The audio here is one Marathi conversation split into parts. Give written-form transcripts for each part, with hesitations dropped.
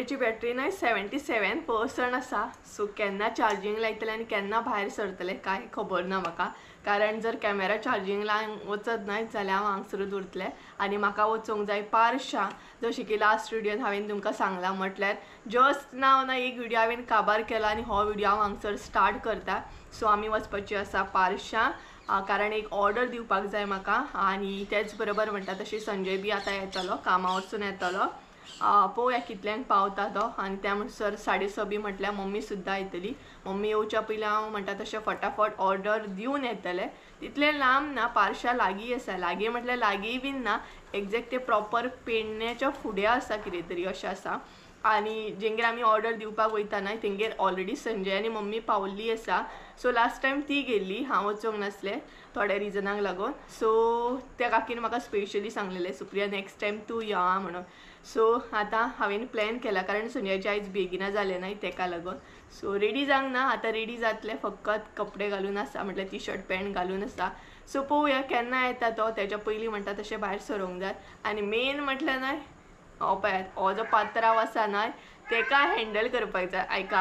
कॅमेऱ्याची बॅटरी ना 77% आसा. सो केन्ना चार्जिंग लायतले आनी केन्ना भायर सरतले काय खबर ना म्हाका. कारण जर कॅमेरा चार्जिंग लावंक वचत न्हय जाल्यार हांव हांगसरूच उरतलें आनी म्हाका वचूंक जाय पारशा. जशें की लास्ट व्हिडिओन हांवें तुमकां सांगलां, म्हटल्यार जस्ट नाव ना एक व्हिडिओ हांवें काबार केला आनी हो व्हिडिओ हांव हांगसर स्टार्ट करता. सो आमी वचपाची आसा पारशा, कारण एक ऑर्डर दिवपाक जाय म्हाका. आनी तेच बरोबर म्हणटा तशी संजय बी आतां येतलो, कामा वचून येतलो. पळोवया कितल्यांक पावता तो. आनी त्या म्हणसर 6:30 बी म्हटल्यार मम्मी सुद्दां येतली. मम्मी येवच्या पयलीं हांव म्हणटा तशें फटाफट ऑर्डर दिवन येतलें. तितलें लांब ना, पारशा लागीं आसा. लागीं म्हटल्यार लागीं बीन ना, एक्झॅक्ट ते प्रॉपर पेडण्याच्या फुडें आसा कितें तरी अशें आसा. आनी जेंगेर आमी ऑर्डर दिवपाक वयता न्हय तेंगेर ऑलरेडी संजय आनी मम्मी पावल्ली आसा. सो लास्ट टायम ती गेल्ली, हांव वचोंक नासलें थोड्या रिजनाक लागून. सो त्या काकीन म्हाका स्पेशली सांगलेलें सुप्रिया नेक्स्ट टायम तूं यो आं म्हणून. सो आतां हांवें प्लॅन केला, कारण संजयचें आयज बेगिना जालें न्हय तेका लागून. सो रेडी जावंक ना, आतां रेडी जातलें, फकत कपडे घालून आसा, म्हटल्यार टी शर्ट पॅन्ट घालून आसा. सो पळोवया केन्ना येता तो. तेच्या पयलीं म्हणटा तशें भायर सरोंक जाय. आनी मेन म्हटल्यार न्हय हो पळयात, हो जो पात्रांव आसा न्हय तेका हँडल करपाक जाय. आयका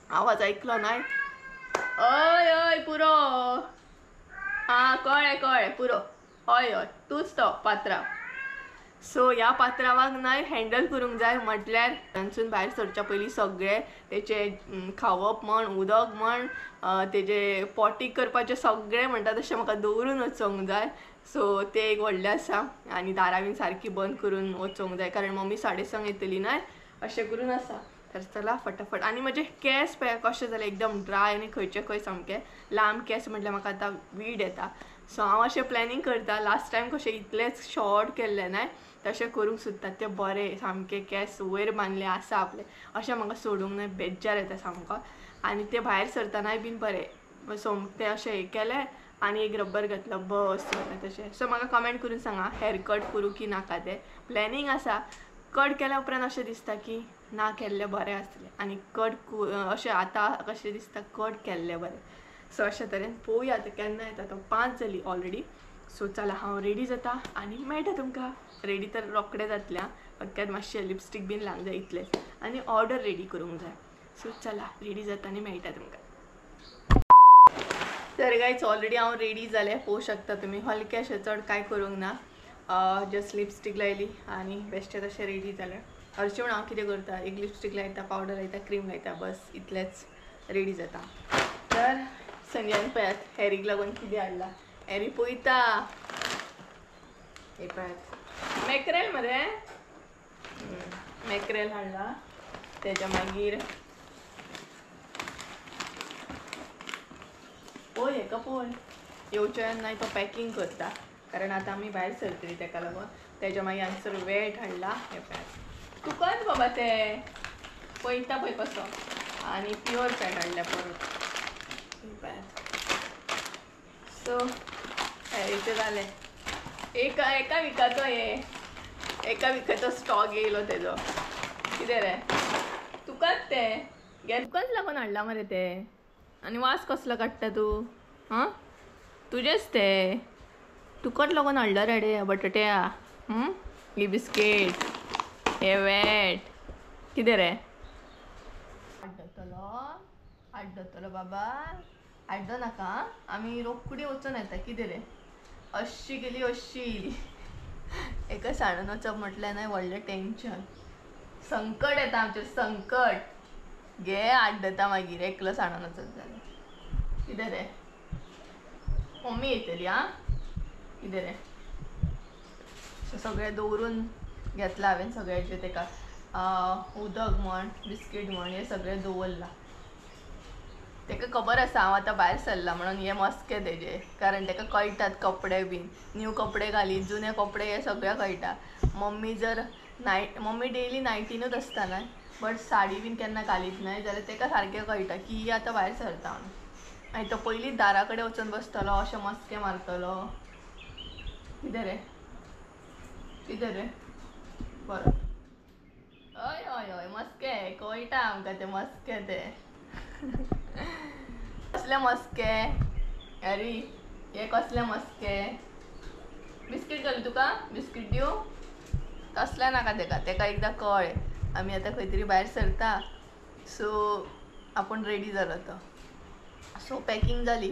आवाज आयकलो न्हय? हय हय पुरो, हां कळ्ळें पुरो, हय हय तूंच तो पात्रांव. सो ह्या पात्रांवाक न्हय हँडल करूंक जाय. म्हटल्यार तांसून भायर सरच्या पयलीं सगळें तेचें खावप म्हण, उदक म्हण, तेजें पॉटी करपाचें सगळें म्हणटा तशें म्हाका दवरून वचोंक जाय. सो तें एक व्हडलें आसा. आनी दारां बीन सारकी बंद करून वचोंक जाय, कारण मम्मी 6:30 येतली न्हय अशें करून आसा. तर चला फटाफट. आनी म्हजे केस पळय कशें जाले, एकदम ड्राय आनी खंयचे खंय सामके लांब केस, म्हटल्यार म्हाका आतां वीड येता. सो हांव अशें प्लॅनिंग करता, लास्ट टायम कशें इतलेंच शॉर्ट केल्लें न्हय तशें करूंक सोदता. तें बरें सामके केस वयर बांदले आसा आपले, अशें म्हाका सोडूंक न्हय, बेज्जार येता सामको. आनी ते भायर सरतनाय बीन बरें सोमतें अशें हें केलें आनी एक रब्बर घातलो बस जाता तशें. सो म्हाका कमेंट करून सांगा हेअर कट करूं की नाका तें. प्लॅनिंग आसा. कट केल्या उपरांत अशें दिसता की ना केल्लें बरें आसलें, आनी कट अशें आतां कशें दिसता कट केल्लें बरें. सो अशें तरेन पळोवया आतां केन्ना येता तो. 5 जाली ऑलरेडी. सो चला हांव रेडी जाता आनी मेळटा तुमकां. रेडी तर रोखडें जातलें, फकत मातशें लिपस्टीक बीन लावंक जाय इतलेंच, आनी ऑर्डर रेडी करूंक जाय. सो चला रेडी जाता आनी मेळटा तुमकां. तर गायज ऑलरेडी हांव रेडी जालें, पळोवंक शकता तुमी. हलकेशें चड कांय करूंक ना, जस्ट लिपस्टीक लायली आनी बेश्टें तशें रेडी जालें. हरशीं म्हण हांव कितें करता, एक लिपस्टीक लायता, पावडर लायता, क्रीम लायता, बस इतलेंच रेडी जाता. तर संजयान पळयात हेरीक लागून कितें हाडलां. हेरी पळयता, हे पळयात मॅक्रेल मरे, मॅक्रेल हाडला. तेच्या मागीर पळय हेका पळय, येवच्या नाही तो पॅकिंग करता, कारण आतां आमी भायर सरतलीं तेका लागून. तेच्या मागीर हांगसर वेट हाडला. हे पळयात तुकाच बाबा तें पळयता पळय कसो. आनी प्युअर पॅट हाडल्या परत. हे पळयात. सो हेरीचें जालें. एका विकाचो एका विकाचो स्टॉक येयलो तेजो. कितें रे तुकाच तें घे, तुकाच लागून हाडला मरे तें. आनी वास कसलो काडटा तूं? हां तुजेंच तें, तुकाच लागून हाडला रे बटाट्या. ही बिस्कीट, हे वेट, कितें रे हाडटलो बाबा, हाडलो नाका. आमी रोखडी वचून येता. कितें रे अशी गेली अशी येयली. एका सांडून वचप म्हटल्यार न्हय व्हडलें टेंशन, संकट येता आमचेर, संकट. घे हाडटा मागीर एकलो सांडून वचत जाल्यार. कितें रे मम्मी येतली आं, कितें रे. सगळें दवरून घेतलां हांवें सगळ्याचें. तेका उदक म्हण, बिस्कीट म्हण, हें सगळें दवरलां. तेका खबर आसा हांव आतां भायर सरलां म्हणून, हे मस्के तेजे, कारण तेका कळटात कपडे बीन. न्यू कपडे घालीत, जुने कपडे हे सगळें कळटा. मम्मी जर मम्मी डेली नायटीनूच आसता न्हय, बट साडी बीन केन्ना घालीत न्हय जाल्यार तेका सारकें कळटा की ही आतां भायर सरता म्हणून. आनी तो पयलींच दारा कडेन वचून बसतलो, अशें मस्के मारतलो. कितें रे बरो. हय हय हय मस्के कळटा आमकां ते मस्के. ते कसले मस्के हॅरी, हे कसले मस्के. बिस्कीट घालूं तुका, बिस्कीट दिवं? तसलें नाका तेका एकदां कळ्ळें. आम्ही आता खंय भायर सरता. सो आपण रेडी जालो तो. सो पॅकिंग जाली.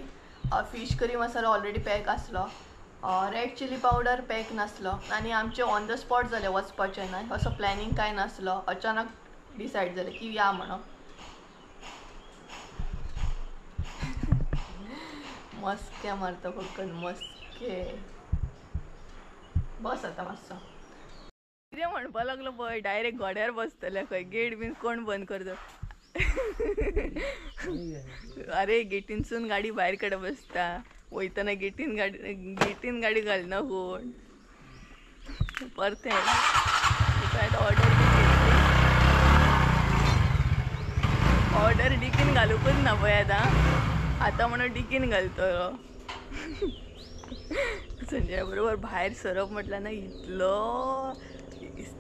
फिश करी मसालो ऑलरेडी पॅक आसलो. रेड चिली पावडर पॅक नासलो आनी आमचे ऑन द स्पॉट जालें वचपाचें ना. असो प्लॅनिंग कांय नासलो. अचानक डिसायड जालें की या म्हणून. मस्के मारता फक्त मस्के. बस आता मातसो. कितें म्हणपा लागलो पळय डायरेक्ट गोड्यार बसतले खंय. गेट बीन कोण बंद करता. अरे गेटीनसून गाडी भायर काडा बसता. वयतना गेटीन गाडी घालना कोण. परते ऑर्डर डिकीन घालूकच ना पळय आता म्हणून डिकीन घालतलो. संजया बरोबर भायर सरप म्हटल्यार ना इतलो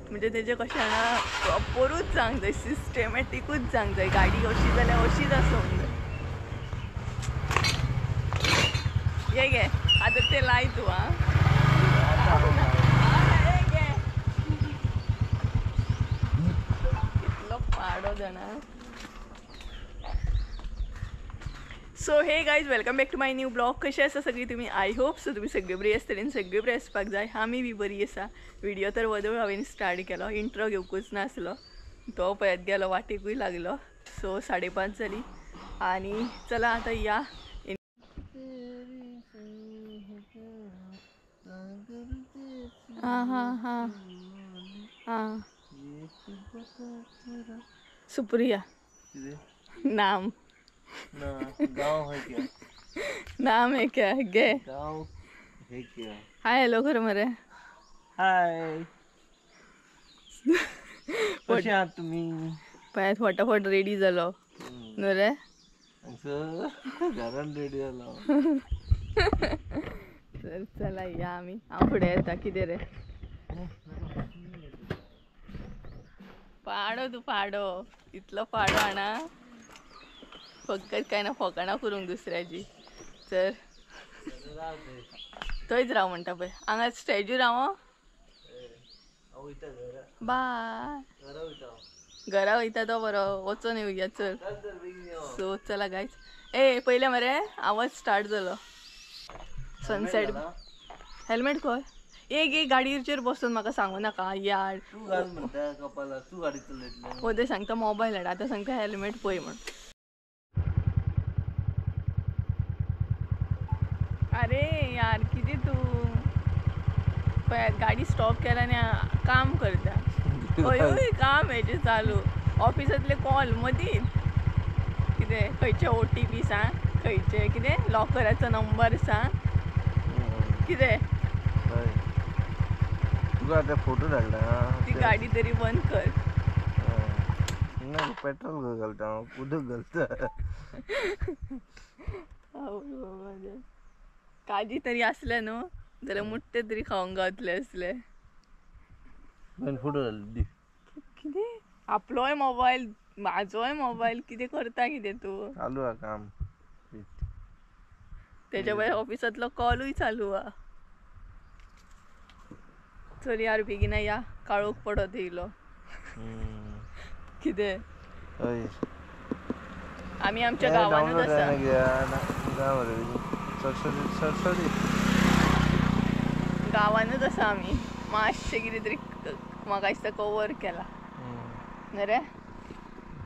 म्हणजे तेजे कशें ना प्रॉपरूच जावंक जाय. सिस्टमॅटिकूच जावंक जाय. गाडी अशी जाल्यार अशीच आसूंक जाय. ये गे आता ते लाय तू इतलो पाडो जाणा. So hey guys welcome back to my new blog. कशें आसा सगळीं तुमी. आय होप सो तुमी सगळे बरी आसतली आनी सगळे बरी आसपाक जाय. आमी बी बरी आसा. व्हिडिओ तर वदळ हांवें स्टार्ट केलो. इंट्रो घेवकूच नासलो तो पळयत गेलो वाटेकूय लागलो. सो 5:30 जाली आनी चला आता या. सुप्रिया नाम गाँव है क्या? नाम है क्या? गे गाँव है क्या? हाय हॅलो कर मरे. हाय कशे आहात तुम्ही? पळय फटाफट रेडी जालो न्हू रे. घरान रेडी जालो. तर चला या आमी. हांव फुडें येता. कितें रे पाडो तू पाडो. इतलो पाडो आणा फक्त काय ना फकाणां करूंक दुसऱ्याची. तर थंयच राव म्हणटा पळय. हांगा स्टॅच्यू राव. बाय. घरा वयता तो बरो. वचोन येवया चल. सो चला गायज. ए पयले मरे आवाज स्टार्ट जालो. सनसेट. हेल्मेट खंय? एक गाडयेचेर बसून म्हाका सांगू नाका यार. तू घाल म्हणटा कपाला. तू गाडी चलयतले. हो ते सांगता मोबायल हाड. आतां सांगता हेल्मेट पळय म्हण. अरे यार किती तू गाडी स्टॉप केला आणि काम करता. खंय काम हेजे चालू. ऑफिसातले कॉल मदींच. कितें खंयचे OTP सांग. खंयचे कितें लॉकराचो नंबर सांग. कितें तुका आता फोटो धाडला. ती गाडी तरी बंद कर. पेट्रोल घालता उदक घालता. काजी तरी असले न्हू जाल्यार मुट्टे तरी खावंक गावतले असले. फोटो घाल. कितें आपलोय मोबायल म्हाजोय मोबायल. कितें करता कितें तू. चालू हा काम. त्याच्या भायर ऑफिसातलो कॉलूय चालू हा. चल यार बेगिना या. काळोख पडत येयलो. कितें आमी आमच्या गांवानूच आसा. गांवानूच आसा आमी. मातशें कितें तरी म्हाका दिसता कवर केला न्हू रे.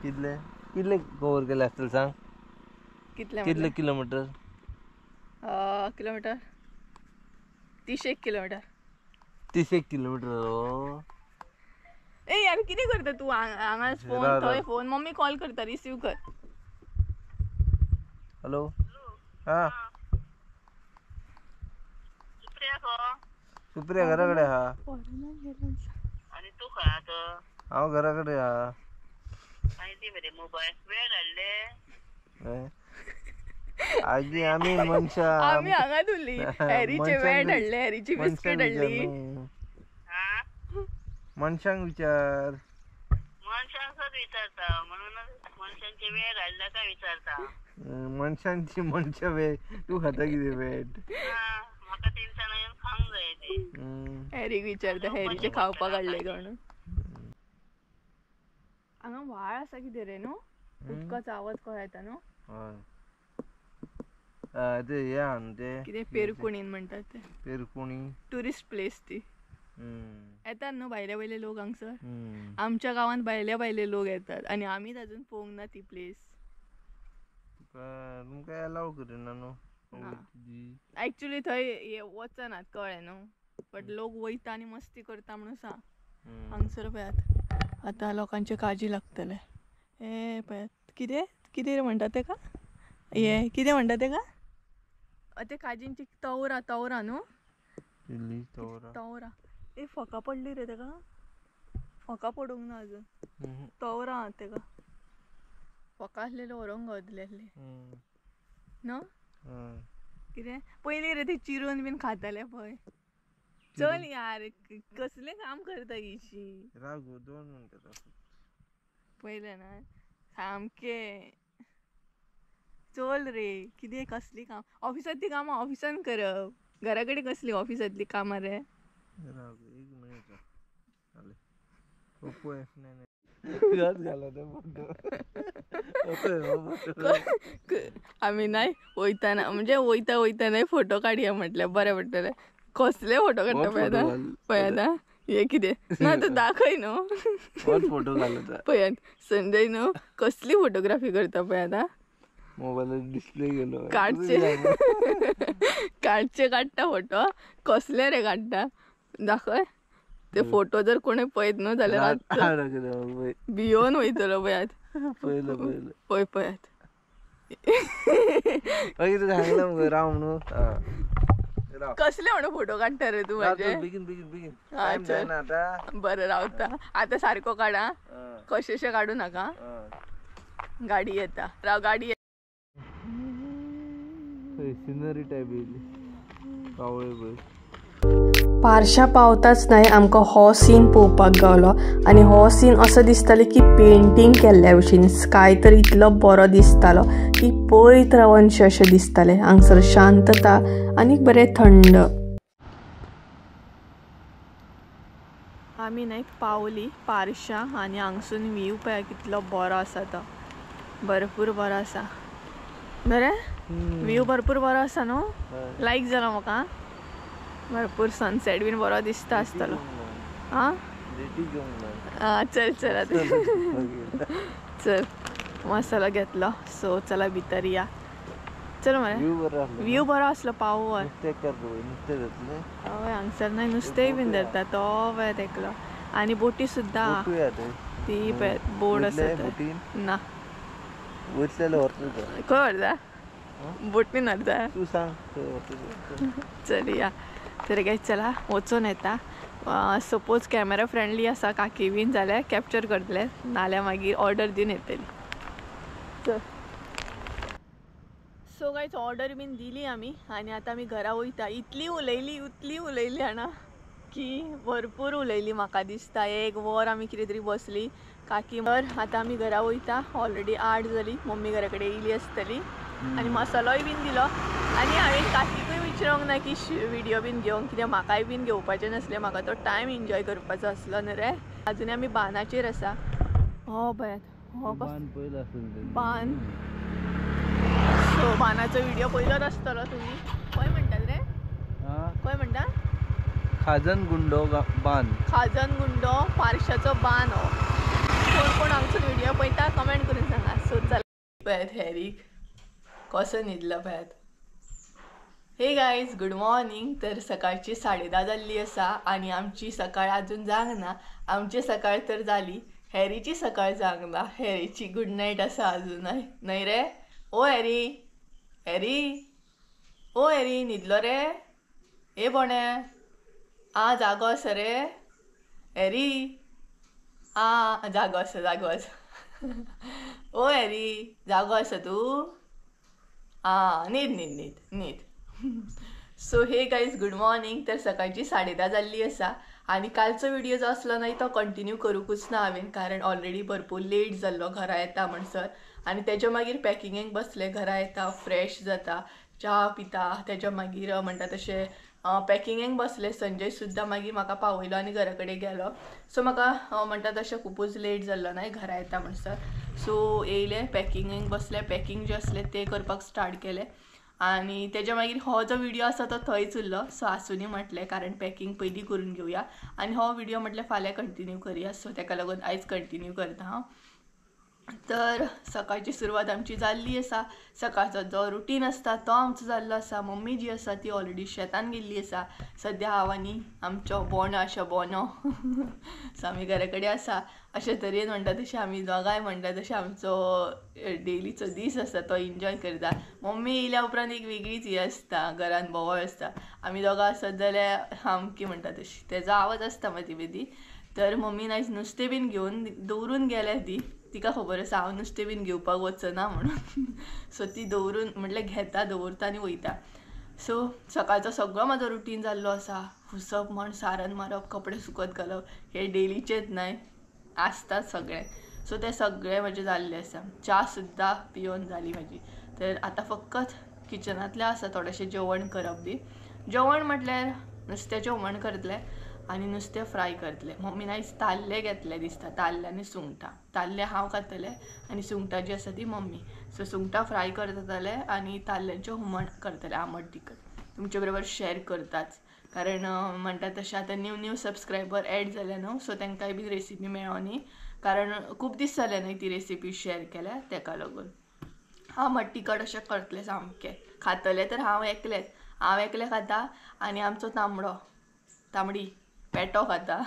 कितले कितले कवर केले आसतले सांग. कितले किलोमीटर? Kilometre 31 kilometre. 31 किलोमीटर. ए यार कितें करता तू. हांगा फोन थंय फोन. मम्मी कॉल करता. रिसीव कर. हॅलो. हा सुप्रिया घराकडे हा. आणि तू खंय आहा? हांव घराकडे हा. माहिती मरे मोबाईल वेळ धाडले. आजी आम्ही मनशा. आम्ही हांगा तुली हॅरीचे वेळ धाडले. हॅरीची बिस्कीट हाडली. मनशांक विचार. मनशांचोच विचारता म्हणूनच मनशांचे वेळ धाडला काय विचारता. मनशांची मनशा वेळ. तू खाता कितें वेट. म्हाका तेंच्यान येवन खावंक जाय ते. हॅरीक विचारता हॅरीचे खावपाक हाडले म्हणून. हांगा व्हाळ आसा कितें रे न्हू उदकाचो आवाज कळ्ळा येता न्हू हय ते हे आहा न्हू ते कितें पेरकुणीन म्हणटात ते पेरकुणी ट्युरिस्ट प्लेस ती हम्म. येतात न्हू भायले भायले लोक हांगसर हम्म. आमच्या गांवांत भायले भायले लोक येतात आनी आमीच अजून पळोवंक ना ती प्लेस तुमकां अलाव करिना न्हू एक्चुली थंय वचनात कळ्ळें न्हू बट लोक वयता आनी मस्ती करता म्हणून सांग हांगसर पळयात आतां लोकांचे काजी लागतले हे पळयात कितें कितें म्हणटा तेका हे कितें म्हणटा तेका ते काजींची तवरां न्हू तवरां ए फकां पडली रे तेका फकां पडूंक ना अजून तवरां आहा तेका फकां आसलेले व्हरोंक गावतले आसले न्हू कितें पयलीं रे ते चिरून बीन खाताले पळय चल यार कसलें काम करता इशी रागो 2 मिनटां पयलें ना सामकें चल रे कितें कसली काम ऑफिसांतली कामां ऑफिसान करप घरा कडेन कसली ऑफिसांतली कामां रे रागो 1 मिनिट जालें पळय आमी नाय वयताना म्हणजे वयतानाय फोटो काडया म्हटल्यार बरें पडटलें कसले फोटो काडटा पळयात हे कितें ना तूं दाखय न्हू फोटो घालता पळयात संजय न्हू कसली फोटोग्राफी करता पळयात मोबायलार डिस्प्ले गेलो काडचे काडटा फोटो कसले रे काडटा दाखय ते फोटो जर कोणी पळयत न्हू जाल्यार भियोन वयतलो पळयात पळय पळयात राव न्हू कसले म्हणून फोटो काडटा रे तूं माझे बरें रावता आतां सारको काडा कशेशे काडू नाका गाडी येता राव गाडी सिनरी टायप येयली कावळे पळय पारशा पावताच नाही आमकां हो सीन पळोवपाक गावलो आनी हो सीन असो दिसतालो की पेंटींग केल्ल्या भशेन स्काय तर इतलो बरो दिसतालो की पळयत रावनशें अशें दिसतालें हांगसर शांतता आनी बरें थंड आमी न्हय पावली पारशा आनी हांगसून व्यू पळय कितलो बरो आसा तो भरपूर बरो आसा बरें व्यू भरपूर बरो आसा न्हू लायक जालो म्हाका भरपूर सनसेट बीन बरो दिसता आसतलो चल चल आतां चल मसालो घेतलो सो चला भितर या चल मरे व्यू बरो आसलो पाव हय हांगसर न्हय नुस्तेंय बीन धरता तो पळय एकलो आनी बोटी सुद्दां ती पळय बोट आसा ना खंय व्हरता बोटीन व्हरता तू सांग चल या तर काय चला वचून येता सपोज कॅमेरा फ्रेंडली आसा काकी बीन जाल्यार कॅप्चर करतले नाल्यार मागीर ऑर्डर दिवन येतली चल सो गायज ऑर्डर बीन दिली आमी आनी आतां आमी घरा वयता इतली उलयली हांगा की भरपूर उलयली म्हाका दिसता 1 वर आमी कितें तरी बसली काकी तर आतां आमी घरा वयता ऑलरेडी 8 जाली मम्मी घरा कडेन येयली आसतली आनी मसालोय बीन दिलो आनी हांवें काकीकूय विचारूंक ना की व्हिडिओ बीन घेवंक कित्याक म्हाकाय बीन घेवपाचें नासलें म्हाका तो टायम एन्जॉय करपाचो आसलो न्हू रे आजुनी आमी बांदाचेर आसा हो पळयात हो बांद सो बांदाचो व्हिडिओ पयलोच आसतलो तुमी खंय म्हणटात रे खंय म्हणटा खाजनगुंडो खाजनगुंडो पारशाचो बांद हो कोण हांगचो व्हिडिओ पळयता कमेंट करून सांगा सो चला पळयात हॅरीक कसो न्हिदलो पळयात हे गायज गुड मॉर्निंग तर सकाळची 10:30 जाल्ली आसा आनी आमची सकाळ अजून जावंक ना आमची सकाळ तर जाली हॅरीची सकाळ जावंक ना हॅरीची गुड नायट आसा अजूनय न्हय रे ओ हॅरी ओ हॅरी न्हिदलो रे ए बोण्या जागो आसा रे हॅरी जागो आसा ओ हॅरी जागो आसा तूं न्हीद so hey guys good morning तर सकाळची 10:30 जाल्ली आसा आनी कालचो व्हिडिओ जो आसलो न्हय तो कंटिन्यू करूंकूच ना हांवें कारण ऑलरेडी भरपूर लेट जाल्लो घरा येता म्हणसर आनी तेच्या मागीर पॅकिंगेक बसले घरा येता फ्रेश जाता च्या पिता तेच्या मागीर म्हणटा तशें पॅकिंगेक बसले. संजय सुद्दां मागीर म्हाका पावयलो आनी घरा कडेन गेलो. सो म्हाका म्हणटा तशें खुबूच लेट जाल्लो न्हय घरा येता म्हणसर. सो येयले पॅकिंगेक बसले. पॅकिंग जे असले ते करपाक स्टार्ट केले आनी तेज्या मागीर हो जो व्हिडिओ आसा तो थंयच उरलो. सो आसुनी म्हटलें कारण पॅकिंग पयलीं करून घेवया आनी हो व्हिडिओ म्हटल्यार फाल्यां कंटिन्यू करया. सो ताका लागून आयज कंटिन्यू करता हांव. तर सकाळची सुरवात आमची जाल्ली आसा. सकाळचो जो रुटीन आसता तो आमचो जाल्लो आसा. मम्मी जी आसा ती ऑलरेडी शेतान गेल्ली आसा. सद्या हांव आनी आमचो बोनो आसा बोनो सो आमी घरा कडेन आसा. अशे तरेन म्हणटा तशें आमी दोगांय म्हणटा तशें आमचो डेलीचो दीस आसा तो एन्जॉय करता. मम्मी येयल्या उपरांत एक वेगळीच ही आसता, घरान बोवाळ आसता. आमी दोगां आसत जाल्यार सामकी म्हणटा तशी तेजो आवाज आसता मदीं मदीं. तर मम्मीन आयज नुस्तें बीन घेवन दवरून गेल्या ती. तिका खबर आसा हांव नुस्तें बीन घेवपाक वचना म्हणून. सो ती दवरून म्हटल्यार घेता दवरता आनी वयता. सो सकाळचो सगळो म्हाजो रुटीन जाल्लो आसा. फुसप म्हण, सारण मारप, कपडे सुकत घालप हे डेलीचेच न्हय आसतात सगळें. सो ते सगळें म्हजें जाल्लें आसा. च्या सुद्दां पिवन जाली म्हाजी. तर आतां फकत किचनांतलें आसा थोडेंशें जेवण करप बी. जेवण म्हटल्यार नुस्त्याचें हुमण करतलें आनी नुस्तें फ्राय करतलें. मम्मीन आयज ताल्ले घेतले दिसता. ताल्ले आनी सुंगटां. ताल्ले हांव खातलें आनी सुंगटां जी आसा ती मम्मी. सो सुंगटां फ्राय करतले आनी ताल्ल्यांचें हुमण करतलें आमट तिखट. तुमचे बरोबर शेअर करताच कारण म्हणटा तशें आतां न्यू सबस्क्रायबर एड जाले न्हू. सो तांकांय बी रेसिपी मेळोनी कारण खूब दीस जाले न्हय ती रेसिपी शेअर केल्या ताका लागून. आमट तिखट अशें करतलें सामकें. खातलें तर हांव एकलेंच. हांव एकलें खाता आनी आमचो तांबडी पेटो खाता.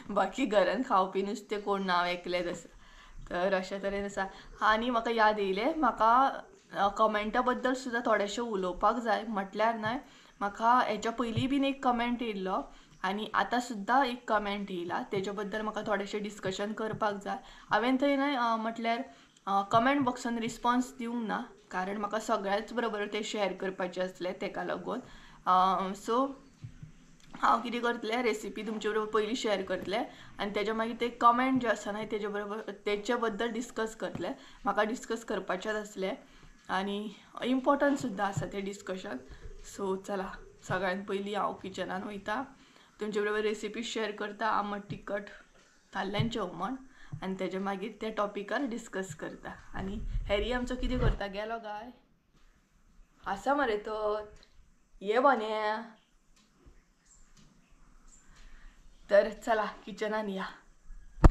बाकी घरान खावपी नुस्तें कोण ना, हांव एकलेंच आसा. तर अशे तरेन आसा. आनी म्हाका याद येयलें म्हाका कमेंटा बद्दल सुद्दां थोडेशें उलोवपाक जाय. म्हटल्यार न्हय म्हाका हेच्या पयलीं बीन एक कमेंट येयल्लो आनी आतां सुद्दां एक कमेंट येयला. तेज्या बद्दल म्हाका थोडेशें डिस्कशन करपाक जाय. हांवें थंय न्हय म्हटल्यार कमेंट बॉक्सान रिस्पॉन्स दिवंक ना कारण म्हाका सगळ्याच बरोबर ते शेअर करपाचें आसलें ताका लागून. सो हांव कितें करतलें रेसिपी तुमचे बरोबर पयलीं शेअर करतलें आनी तेज्या मागीर ते कमेंट जे आसा न्हय तेजे बरोबर तेचे बद्दल डिस्कस करतलें. म्हाका डिस्कस करपाचेंच आसलें आनी इम्पॉर्टंट सुद्दां आसा तें डिस्कशन. सो चला सगळ्यान पयलीं हांव किचनान वयता. तुमचे बरोबर रेसिपी शेअर करता आमट तिखट ताल्ल्यांचें हुमण आनी तेजे मागीर त्या टॉपिकार डिस्कस करता. आनी हॅरी आमचो कितें करता गेलो काय आसा मरे तो ये बन्या. तर चला किचनान या.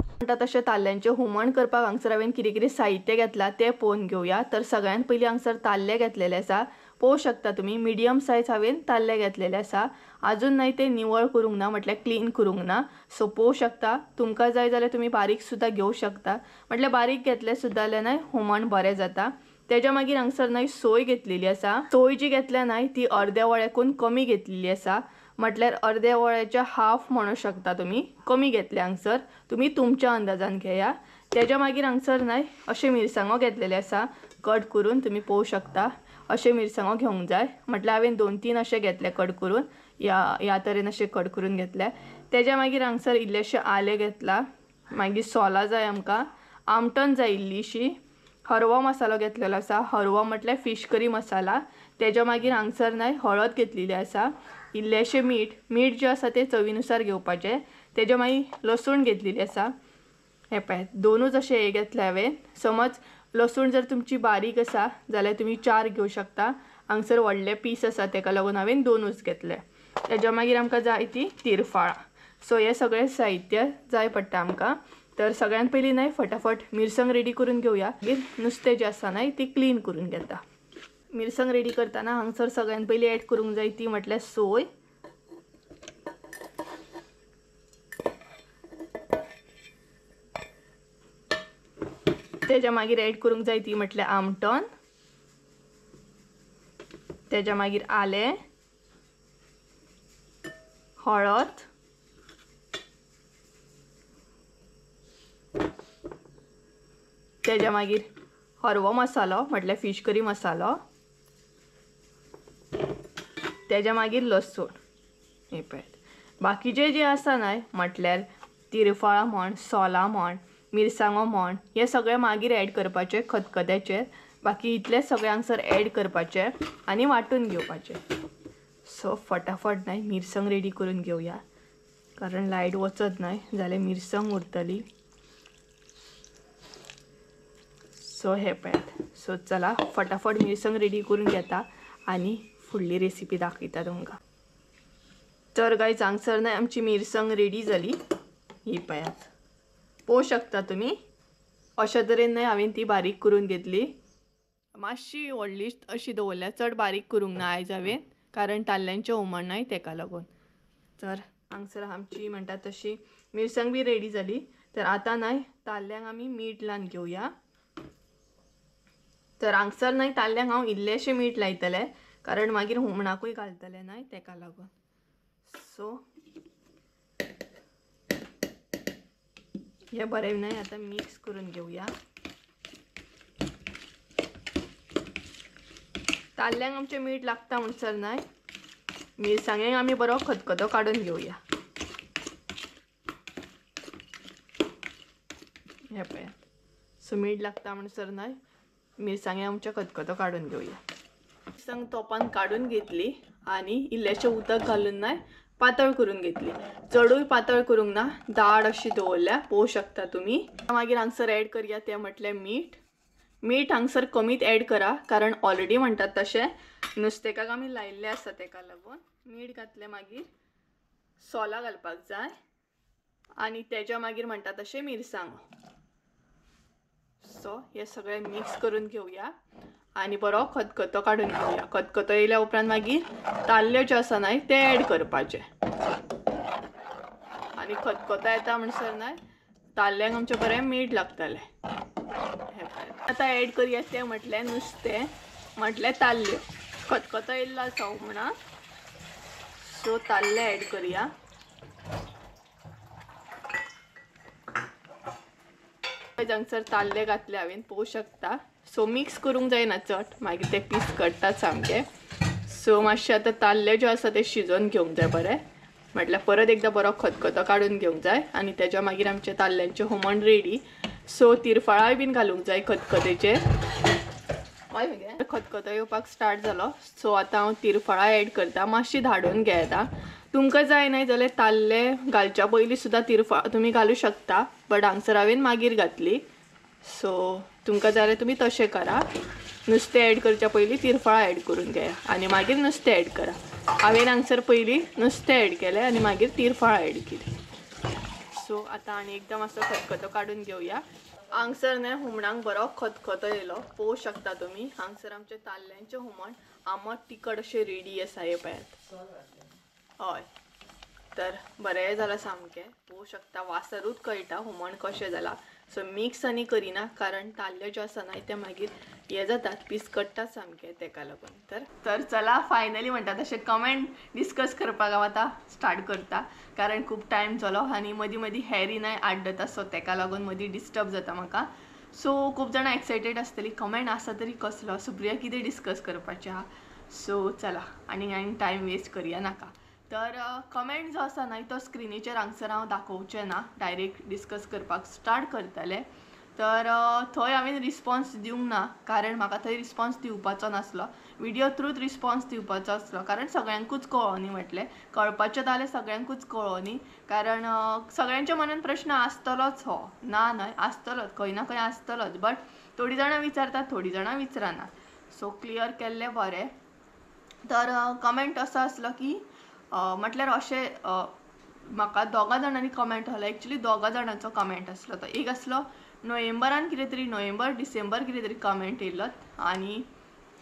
म्हणटा तशें ताल्ल्यांचें हुमण करपाक हांगसर हांवें कितें कितें साहित्य घेतलां तें पळोवन घेवया. तर सगळ्यान पयलीं हांगसर ताल्ले घेतलेले आसा. पळोवंक शकता तुमी मिडियम सायज हांवें ताल्ले घेतलेले आसा. आजून न्हय ते निवळ करूंक ना म्हटल्यार क्लीन करूंक ना. सो पळोवंक शकता. तुमकां जाय जाल्यार तुमी बारीक सुद्दां घेवंक शकता. म्हटल्यार बारीक घेतले सुद्दां जाल्यार न्हय हुमण बरें जाता. तेज्या मागीर हांगसर न्हय सोय घेतलेली आसा. सोय जी घेतल्या न्हय ती अर्द्या वळ्याकून कमी घेतलेली आसा. म्हटल्यार अर्द्या वळ्याच्या हाफ म्हणू शकता तुमी. कमी घेतल्या हांगसर. तुमी तुमच्या अंदाजान घेया. तेज्या मागीर हांगसर न्हय अशे मिरसांगो घेतलेले आसा कट करून. तुमी पळोवंक शकता अशे मिरसांगो घेवंक जाय. म्हटल्यार हांवें 2-3 अशे घेतले कट करून. ह्या तरेन अशे कट करून घेतले. तेज्या मागीर हांगसर इल्लेशे आले घेतला. मागीर सोलां जाय आमकां. आमटण जाय इल्लीशी. हरवो मसालो घेतलेलो आसा. हरवो म्हटल्यार फीश करी मसाला. तेज्या मागीर हांगसर न्हय हळद घेतलेली आसा. इल्लेशें मीठ जें आसा तें चवीनुसार घेवपाचें. तेज्या मागीर लसूण घेतलेली आसा. हे पळय 2च अशे हे घेतले हांवें. समज लसूण जर तुमची बारीक आसा जाल्यार तुमी 4 घेवं शकता. हांगसर व्हडले पीस आसा ताका लागून हांवें 2च घेतले. तेज्या मागीर आमकां जाय ती तिरफळां. सो हे सगळें साहित्य जाय पडटा आमकां. तर सगळ्यान पयलीं न्हय फटाफट मिरसांग रेडी करून घेवया. मागीर नुस्तें जें आसा न्हय ती क्लीन करून घेता. मिरसांग रेडी करतना हांगसर सगळ्यान पयलीं एड करूंक जाय ती म्हटल्यार सोय. तेज्या मागीर एड करूंक जाय ती म्हटल्यार आमटण. तेज्या मागीर आलें, हळद, तेज्या मागीर हरवो मसालो म्हटल्यार फीश करी मसालो. तेज्या मागीर लसूण. हे पळय बाकीचे जे आसा न्हय म्हटल्यार तिरफळां म्हण, सोलां म्हण, मिरसांगो म्हण हे सगळें मागीर एड करपाचें खतखत्याचेर. बाकी इतलें सगळें हांगसर एड करपाचें आनी वांटून घेवपाचें. सो फटाफट नाही मिरसांग रेडी करून घेऊया, कारण लाईट वचत नाही जाल्यार मिरसांग उरतली. सो हे पळयात. सो चला फटाफट मिरसांग रेडी करून घेता आणि फुडली रेसिपी दाखयता तुमकां. तर गायज हांगसर नाही आमची मिरसांग रेडी जाली. ही पळयात, पळोवंक शकता तुमी. अशा तरेन नाही हांवें ती बारीक करून घेतली. मातशी व्हडली अशी दवरल्या, चड बारीक करूंक ना आयज हांवें, कारण ताल्ल्यांचें हुमण नाही तेका लागून. तर हांगसर आमची म्हणटा तशी मिरसांग बी रेडी जाली. तर आतां नाही ताल्ल्यांक आमी मीठ लावन घेवया. तर हांगसर नाही ताल्ल्यांक हांव इल्लेशें मीठ लायतलें, कारण मागीर हुमणाकूय घालतलें नाही तेका लागून. सो हे बरें नाही आतां मिक्स करून घेवया. ताल्ल्यांक आमचें मीठ लागता म्हणसर नाही मिरसांगेक आमी बरो खतखतो काडून घेवया. हे पळया. सो मीठ लागता म्हणसर नाही मिरसांगे आमचे खतखतो काडून घेवया. मिरसांग तोपान काडून घेतली आणि इल्लेशें उदक घालून नाही पातळ करून घेतली. चडूय पातळ करूंक ना, दाट अशी दवरल्या, पळोवंक शकता तुमी. मागीर हांगसर ऍड करया तें म्हटलें मीठ. मीठ हांगसर कमीत ऍड करा, कारण ऑलरेडी म्हणटात तशें नुस्तेकाक आमी लायिल्लें आसा तेका लागून. मीठ घातलें मागीर सोलां घालपाक जाय आणि तेच्या मागीर म्हणटा तशें मिरसांग. सो हे सगळें मिक्स करून घेवया आणि बरो खतखतो काडून घेवया. खतखतो येयल्या उपरांत मागीर ताल्ल्यो ज्यो आसा न्हय ते ऍड करपाचे. आणि खतखतो येता म्हणसर न्हय ताल्ल्यांक आमचें बरें मीठ लागतलें. आतां ऍड करया तें म्हटलें नुस्तें, म्हटलें ताल्ल्यो. खतखतो येयल्लो आसा हुमणाक, सो ताल्ले ऍड करया. हांगसर ताल्ले घातले हांवें, पळोवंक शकता. सो मिक्स करूंक जायना चड, मागीर ते पीस कट्टात सामके. सो मातशें आतां ताल्ले ज्यो आसा ते शिजोवन घेवंक जाय बरें. म्हटल्यार परत एकदां बरो खतखतो काडून घेवंक जाय आणि तेच्या मागीर आमचें ताल्ल्यांचें हुमण रेडी. सो तिरफळाय बीन घालूंक जाय खतखतेचेर. खतखतो येवपाक स्टार्ट जालो. सो आतां हांव तिरफळां ऍड करता. मातशी धाडून घेता. तुमकां जाय न्हय जाल्यार ताल्ले घालच्या पयलीं सुद्दां तिरफळां तुमी घालूं शकता, बट हांगसर हांवें मागीर घातली. सो तुमकां जाय जाल्यार तुमी तशें करा. नुस्तें ऍड करच्या पयलीं तिरफळां ऍड करून घेया आनी मागीर नुस्तें ऍड करा. हांवें हांगसर पयलीं नुस्तें ऍड केलें आनी मागीर तिरफळां ऍड केली. सो आतां आनी एकदम असो खतखतो काडून घेवया. हांगसर न्हय हुमणाक बरो खतखतो येयलो, पळोवंक शकता तुमी. हांगसर आमचें ताल्ल्यांचें हुमण आंबट तिखट अशें रेडी आसा. हे पळयात. हय, तर बरें जालां सामकें. पळोवंक शकता वासारूच कळटा हुमण कशें जालां. सो मिक्स आनी करिना, कारण ताल्ले ज्यो आसा न्हय ते मागीर हे जातात पीस कट्टात सामके तेका लागून. तर चला फायनली म्हणटा तशें कमेंट डिस्कस करपाक हांव आतां स्टार्ट करता, कारण खूब टायम जालो आनी मदीं मदीं हेरी नाय आड्डता, सो तेका लागून मदीं डिस्टर्ब जाता म्हाका. सो खूब जाणां एक्सायटेड आसतलीं कमेंट आसा तरी कसलो, सुप्रिया कितें डिस्कस करपाचें आहा. सो चला आनी टायम वेस्ट करिया नाका. तर कमेंट जो आसा न्हय तो स्क्रिनीचेर हांगसर हांव दाखोवचें ना, डायरेक्ट डिस्कस करपाक स्टार्ट करतलें. तर थंय हांवें रिस्पॉन्स दिवंक ना, कारण म्हाका थंय रिस्पॉन्स दिवपाचो नासलो. व्हिडिओ थ्रूच रिस्पॉन्स दिवपाचो आसलो, कारण सगळ्यांकूच कळ्ळो न्ही. म्हटलें कळपाचें जाल्यार सगळ्यांकूच कळ्ळो न्ही, कारण सगळ्यांच्या मनान प्रश्न आसतलोच हो, ना न्हय आसतलोच, खंय ना खंय आसतलोच. बट थोडीं जाणां विचारतात, थोडीं जाणां विचारना. सो क्लियर केल्लें बरें. तर कमेंट असो आसलो की म्हटल्यार अशें म्हाका दोगा जाणांनी कमेंट आसलो. एक्चुली दोगा जाणांचो कमेंट आसलो. तो एक आसलो नोव्हेंबरान कितें तरी, नोव्हेंबर डिसेंबर कितें तरी कमेंट येयलो, आनी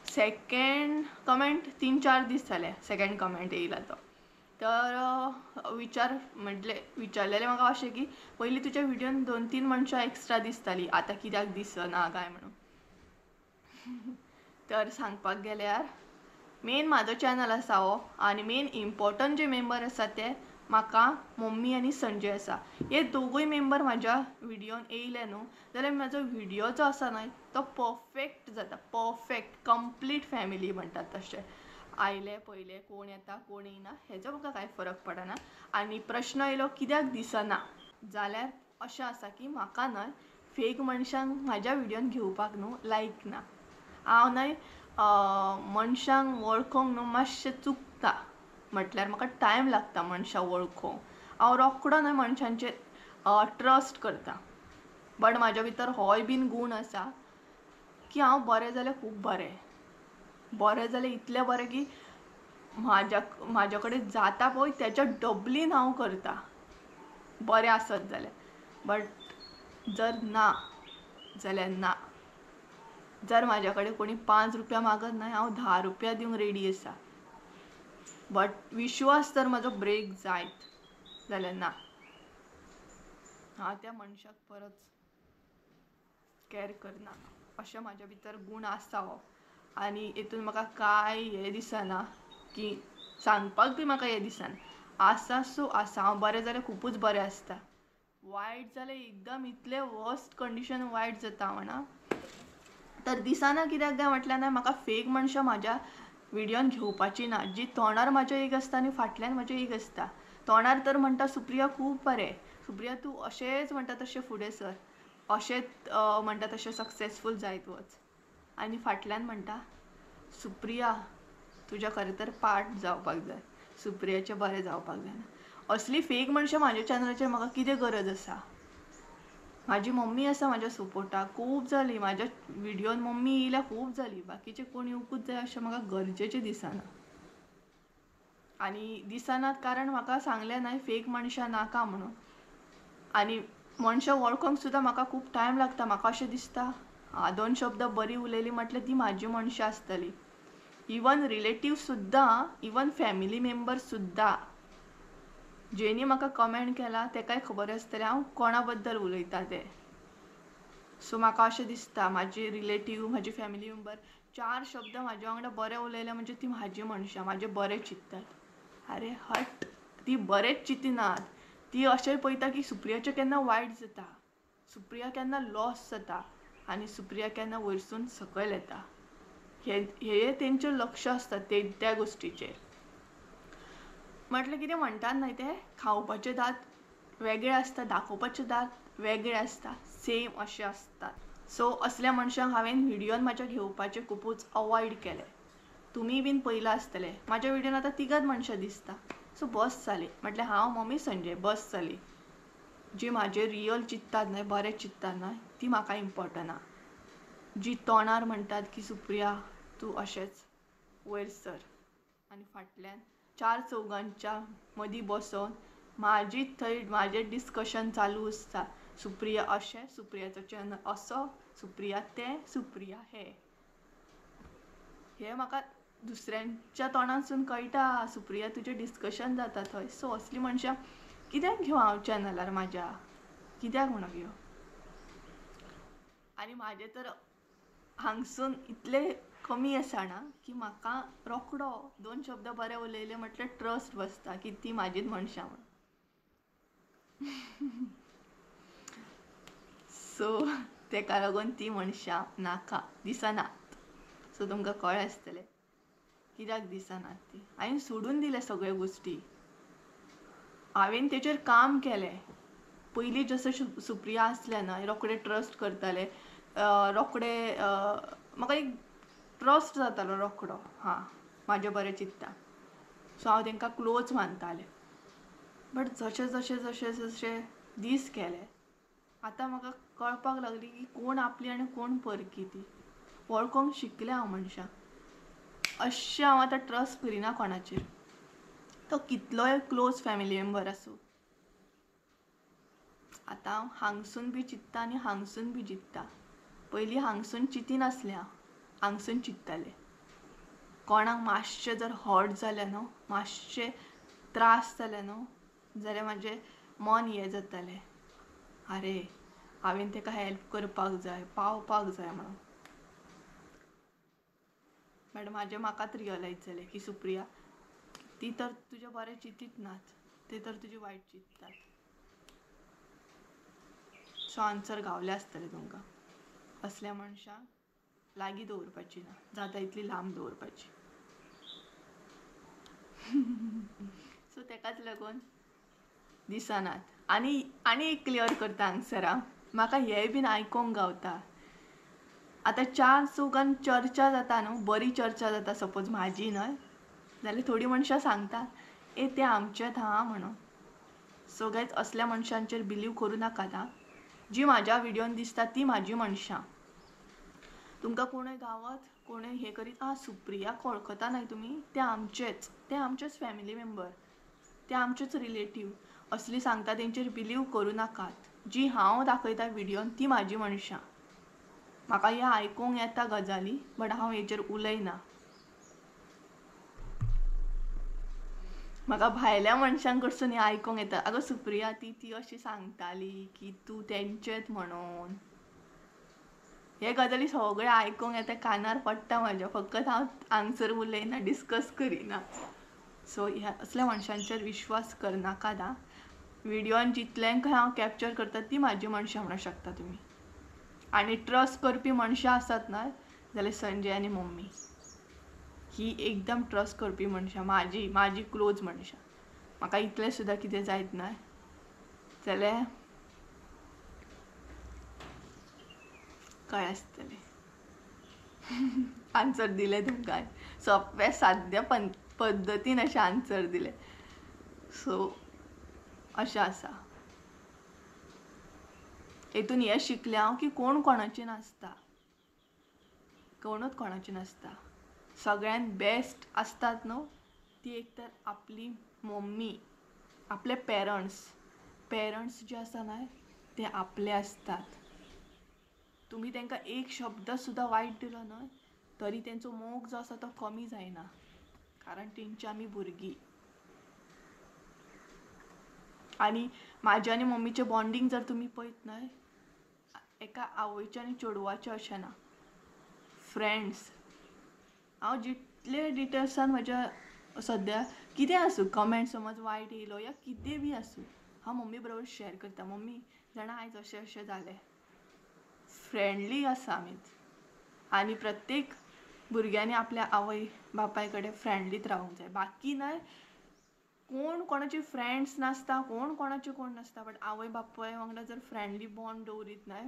सेकेंड कमेंट 3-4 दीस जाले सेकेंड कमेंट येयला तो. तर विचारलेलें म्हाका अशें की पयलीं तुज्या व्हिडिओन 2-3 मनशां एक्स्ट्रा दिसतालीं, आतां कित्याक दिसना काय म्हणून. तर सांगपाक गेल्यार मेन म्हाजो चॅनल आसा हो, आनी मेन इम्पॉर्टंट जे मेंबर आसा ते म्हाका मम्मी आनी संजय आसा. हे दोगूय मेंबर म्हाज्या व्हिडिओन येयले न्हू जाल्यार म्हाजो व्हिडिओ जो आसा न्हय तो परफेक्ट जाता. परफेक्ट कंप्लीट फॅमिली म्हणटात तशें. आयले पयले कोण येता कोण येयना हेजो म्हाका कांय फरक पडना. आनी प्रश्न येयलो कित्याक दिसना, जाल्यार अशें आसा की म्हाका न्हय फेक मनशांक म्हाज्या व्हिडिओन घेवपाक न्हू लायक ना. हांव न्हय मनशांक वळखूंक न्हू मातशें चुकता. म्हटल्यार म्हाका टायम लागता मनशां वळखूंक. हांव रोखडो न्हय मनशांचेर ट्रस्ट करता. बट म्हाज्या भितर होय बीन गूण आसा की हांव बरें जाल्यार खूब बरें जाल्यार इतलें बरें की म्हाज्या कडेन जाता पळय तेच्या डबलीन हांव करता बरें आसत जाल्यार. बट जर ना जाल्यार ना. जर म्हाज्या कडेन कोणी 5 रुपया मागत न्हय हांव 10 रुपया दिवंक रेडी आसा. बट विश्वास जर म्हाजो ब्रेक जायत जाल्यार ना. हांव त्या मनशाक परत कॅर करना. अशें म्हाज्या भितर गूण आसा हो. आनी हेतून म्हाका कांय हें दिसना की सांगपाक बी म्हाका हें दिसना. आसा सो आसा. हांव बरें जाल्यार खुबूच बरें आसता. वायट जाल्यार एकदम इतलें वर्स्ट कंडिशन वायट जाता म्हणा. तर दिसना कित्याक काय म्हटल्यार ना म्हाका फेक मनशां म्हाज्या व्हिडियोन घेवपाची ना. जी तोंडार म्हाज्या एक आसता आनी फाटल्यान म्हाज्या एक आसता. तोंडार तर म्हणटा सुप्रिया खूब बरें, सुप्रिया तूं अशेंच म्हणटा तशें फुडें सर, अशेंच म्हणटा तशें सक्सेसफूल जायत वच. आनी फाटल्यान म्हणटा सुप्रिया तुज्या खरें तर पाठ जावपाक जाय, सुप्रियाचें बरें जावपाक जायना. असली फेक मनशां म्हाज्या चॅनलाचेर म्हाका कितें गरज आसा. म्हाजी मम्मी आसा म्हाज्या सपोर्टाक. खूब जाली म्हाज्या व्हिडियोन मम्मी येयल्या खूब जाली. बाकीचे कोण येवंकूच जाय अशें म्हाका गरजेचें दिसना. आनी दिसनात कारण म्हाका सांगलें न्हय फेक मनशां नाका म्हणून. आनी मनशां वळखूंक सुद्दां म्हाका खूब टायम लागता. म्हाका अशें दिसता 2 शब्द बरी उलयली म्हटल्यार ती म्हाजी मनशां आसतली. इवन रिलेटिव्ह सुद्दां, इवन फॅमिली मेंबर सुद्दां जेणी म्हाका कमेंट केला तेकाय खबर आसतलें हांव कोणा बद्दल उलयता तें. सो म्हाका अशें दिसता म्हाजी रिलेटिव्ह, म्हाजी फॅमिली मेंबर 4 शब्द म्हाजे वांगडा बरें उलयले म्हणजे ती म्हाजी मनशां, म्हाजें बरें चिंततात. अरे हट, ती बरेंच चिंतिनात. ती अशें पळयता की सुप्रियाचें केन्ना वायट जाता, सुप्रिया केन्ना लॉस जाता आनी सुप्रिया केन्ना वयरसून सकयल येता. हे तेंचें लक्ष आसता त्या गोश्टीचेर. म्हटल्यार कितें म्हणटात न्हय ते खावपाचे दांत वेगळे आसता, दाखोवपाचे दांत वेगळे आसता, सेम अशें आसतात. सो असल्या मनशांक हांवें व्हिडियोन म्हाज्या घेवपाचें खुबूच अवॉयड केलें. तुमी बीन पळयलां आसतलें. म्हाज्या व्हिडियोन आतां 3 मनशां दिसता. सो बस जाली. म्हटल्यार हांव मम्मी संजय बस जाली. जी म्हाजेर रियल चिंततात न्हय, बरें चिंततात न्हय, ती म्हाका इम्पॉर्टना. जी तोंडार म्हणटात की सुप्रिया तूं अशेंच वयर सर आनी फाटल्यान 4 चौगांच्या मदीं बसोन म्हाजीच थंय म्हाजें डिस्कशन चालू आसता. सुप्रिया अशें, सुप्रियाचो चॅनल असो, सुप्रिया तें, सुप्रिया हें. हें म्हाका दुसऱ्यांच्या तोंडानसून कळटा. सुप्रिया तुजें डिस्कशन जाता थंय. सो असली मनशां कित्याक घेवं हांव चॅनलार म्हाज्या, कित्याक म्हणून घेवं. आनी म्हाजें तर हांगसून इतलें कमी आसा ना की म्हाका रोखडो 2 शब्द बरें उलयले म्हटल्यार ट्रस्ट बसता की ती म्हाजीच मनशां म्हणून. सो तेका लागून ती मनशां नाका, दिसनात. सो तुमकां कळ्ळें आसतलें कित्याक दिसनात ती. हांवें सोडून दिले सगळ्यो गोश्टी. हांवें तेचेर काम केलें. पयलीं जसो सुप्रिया आसलें न्हय, रोखडें ट्रस्ट करतालें, रोखडें म्हाका एक ट्रस्ट जातालो रोखडो. म्हाजें बरें चिंतता. सो हांव तांकां क्लोज मानतालें. बट जशें दीस गेले आतां म्हाका कळपाक लागली की कोण आपली आनी कोण परकी ती. वळखूंक शिकलें हांव मनशां. अशें हांव आतां ट्रस्ट करिना कोणाचेर. तो कितलोय क्लोज फॅमिली मेंबर आसूं. आतां हांव हांगसून बी चिंतता आनी हांगसून बी जिंतता. पयलीं हांगसून चिंतिनासलें हांव, हांगसून चिंततालें. कोणाक मातशें जर हर्ट जालें न्हू, मातशें त्रास जाले न्हू जाल्यार म्हाजें मन हें जातालें. आरे हांवें ताका हेल्प करपाक जाय, पावपाक जाय म्हणून. बट म्हाकाच रियलायज जालें की सुप्रिया ती तर तुजें बरें चिंतीत नात, ते तर तुजें वायट चिंततात. सो आन्सर गावलें आसतलें तुमकां. असल्या मनशांक लागीं दवरपाची ना, जाता इतली लांब दवरपाची. सो तेकाच लागून दिसनात. आनी एक क्लियर करता हांगसर म्हाका हेंय बीन आयकोंक गावता. आतां 4 चौगांत चर्चा जाता न्हू, बरी चर्चा जाता सपोज म्हाजी न्हय जाल्यार थोडीं मनशां सांगतात ते आमचेत हा म्हणून. सो गायज असल्या मनशांचेर बिलीव करू नाका ना. जी म्हाज्या व्हिडिओन दिसता ती म्हाजी मनशां. तुमकां कोणूय गांवात कोणूय हे करीत सुप्रिया वळखता नाही तुम्ही, ते आमचेच फॅमिली मेंबर, ते आमचेच रिलेटिव्ह असली सांगता तेंचेर बिलीव करू नाकात. जी हांव दाखयता व्हिडिओन ती म्हाजी मनशां. म्हाका हे आयकूंक येता गजाली बट हांव हेचेर उलयना. म्हाका भायल्या मनशां कडसून हें आयकूंक येता, आगो सुप्रिया ती अशी सांगताली की तूं तेंचेत म्हणून. हे गजाली सगळे आयकूंक येता, कानार पडटा म्हाज्या, फकत हांव आन्सर उलयना, डिस्कस करिना. सो ह्या असल्या मनशांचेर विश्वास करनाका ना. व्हिडिओन जितल्यांक हांव कॅप्चर करता ती म्हाजी मनशां म्हणूंक शकता तुमी. आनी ट्रस्ट करपी मनशां आसात ना जाल्यार संजय आनी मम्मी ही एकदम ट्रस्ट करपी मनशां, म्हाजी क्लोज मनशां. म्हाका इतलें सुद्दां कितें जायत ना जाल्यार काय आसतलें. आन्सर दिलें तुमकां, सोंप्या साद्या पद्दतीन अशें आन्सर दिलें. सो अशें आसा. हेतून हें शिकलें हांव की कोण कोणाची नासता, कोणूच कोणाची नासता. सगळ्यान बेस्ट आसतात न्हू ती एक तर आपली मम्मी, आपले पेरंट्स जे आसा ना ते आपले आसतात. तुम्ही तांकां एक शब्द सुद्दां वायट दिलो न्हय तरी तेंचो मोग जो आसा तो कमी जायना, कारण तेंची आमी भुरगीं. आनी म्हाजे आनी मम्मीचें बॉन्डिंग जर तुमी पळयत न्हय, एका आवयचें आनी चेडवाचें अशें ना, फ्रेंड्स. हांव जितले डिटेल्सान म्हज्या सद्या कितें आसूं, कमेंट समज वायट येयलो या कितें बी आसूं, हांव मम्मी बरोबर शेअर करता. मम्मी जाणा आयज अशें जालें. फ्रेंडली आसा आमीच. आनी प्रत्येक भुरग्यांनी आपल्या आवय बापाय कडेन फ्रेंडलीत रावूंक जाय. बाकी न्हय कोण कोणाचे फ्रेंड्स नासता, कोण नासता, बट आवय बापाय वांगडा जर फ्रेंडली बॉन्ड दवरीत न्हय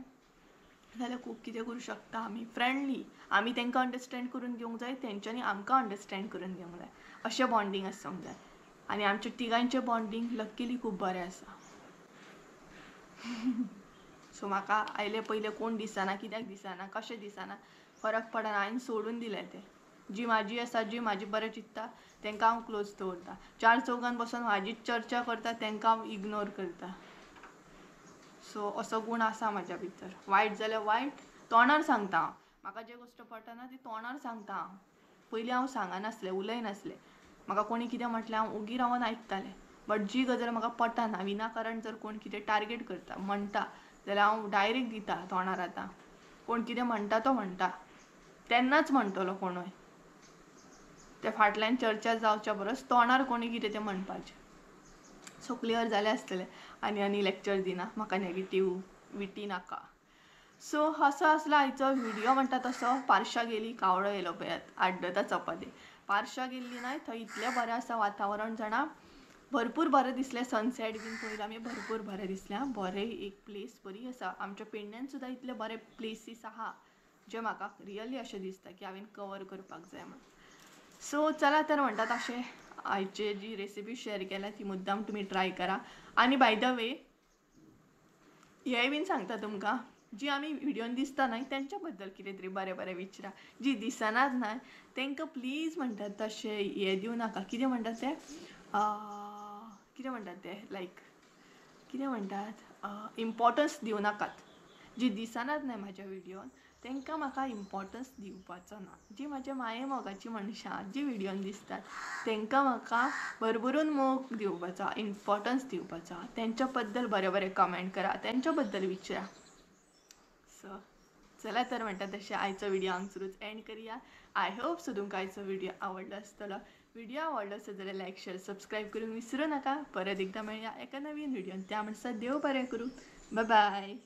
जाल्यार खूब कितें करूं शकता आमी. फ्रेंडली आमी तांकां अंडरस्टँड करून घेवंक जाय, तेंच्यांनी आमकां अंडरस्टँड करून घेवंक जाय. अशें बॉन्डिंग आसूंक जाय. आनी आमच्या तिगांचें बॉन्डिंग लकिली खूब बरें आसा. सो म्हाका आयले पयले कोण दिसना, कित्याक दिसना, कशें दिसना फरक पडना. हांवें सोडून दिलें तें. जी म्हाजी आसा, जी म्हाजी बरें चित्ता तांकां हांव क्लोज दवरता. 4 चौगांत बसून म्हाजीच चर्चा करता तांकां हांव इग्नोर करता. सो असो गूण आसा म्हाज्या भितर. वायट जाल्यार वायट तोंडार सांगता हांव. म्हाका जे गोश्ट पटना ती तोंडार सांगता हांव. पयलीं हांव सांगनासलें, उलयनासलें. म्हाका कोणी कितें म्हटलें हांव ओगी रावन आयकतालें. बट जी गजाल म्हाका पटना, विनाकारण जर कोण कितें टार्गेट करता, म्हणटा जाल्यार हांव डायरेक्ट दिता तोंडार. आतां कोण कितें म्हणटा तो म्हणटा, तेन्नाच म्हणटलो कोणूय. ते फाटल्यान चर्चा जावच्या परस तोंडार कोणी कितें तें म्हणपाचें. सो क्लियर जालें आसतलें. आनी लेक्चर दिना, म्हाका नेगेटीव विटी नाका. सो असो आसलो आयचो व्हिडिओ. म्हणटा तसो पार्शा गेली, कावळो येयलो पळयात, आड्डता चपाती. पार्शा गेल्ली न्हय, थंय इतलें बरें आसा वातावरण, जाणा भरपूर बरें दिसलें. सनसेट बीन पळयलो आमी, भरपूर बरें दिसलें. बरें एक प्लेस बरी आसा. आमच्या पेडण्यान सुद्दां इतले बरे प्लेसीस आहा जे म्हाका रियली अशें दिसता की हांवें कवर करपाक जाय म्हणून. सो चला तर म्हणटात अशें आयचे जी रेसिपी शेअर केल्या ती मुद्दाम तुमी ट्राय करा. आनी बाय द वे हेंय बीन सांगता तुमकां, जी आमी व्हिडिओन दिसता न्हय तेंच्या बद्दल कितें तरी बरें बरें विचारा. जी दिसनात न्हय तांकां प्लीज म्हणटात तशें हें दिवं नाका. कितें म्हणटात तें लायक कितें म्हणटात, इम्पॉर्टन्स दिवं नाकात. जी दिसनात न्हय म्हाज्या व्हिडिओन तांकां म्हाका इम्पॉर्टन्स दिवपाचो ना. जी म्हाज्या माये मोगाची मनशां जी व्हिडिओन दिसतात तांकां म्हाका भरभरून मोग दिवपाचो, इम्पॉर्टन्स दिवपाचो. तेंच्या बद्दल बरें बरें कमेंट करा, तेंच्या बद्दल विचारा. सो चला तर म्हणटा तशें आयचो व्हिडिओ हांगसरूच एंड करुया. आय होप सो तुमकां आयचो व्हिडिओ आवडलो आसतलो. व्हिडिओ आवडलो आसत जाल्यार लायक शेअर सबस्क्राईब करूंक विसरूं नाका. परत एकदा मेळया एका नवीन व्हिडिओन. त्या म्हणसर देव बरें करूं. Bye bye.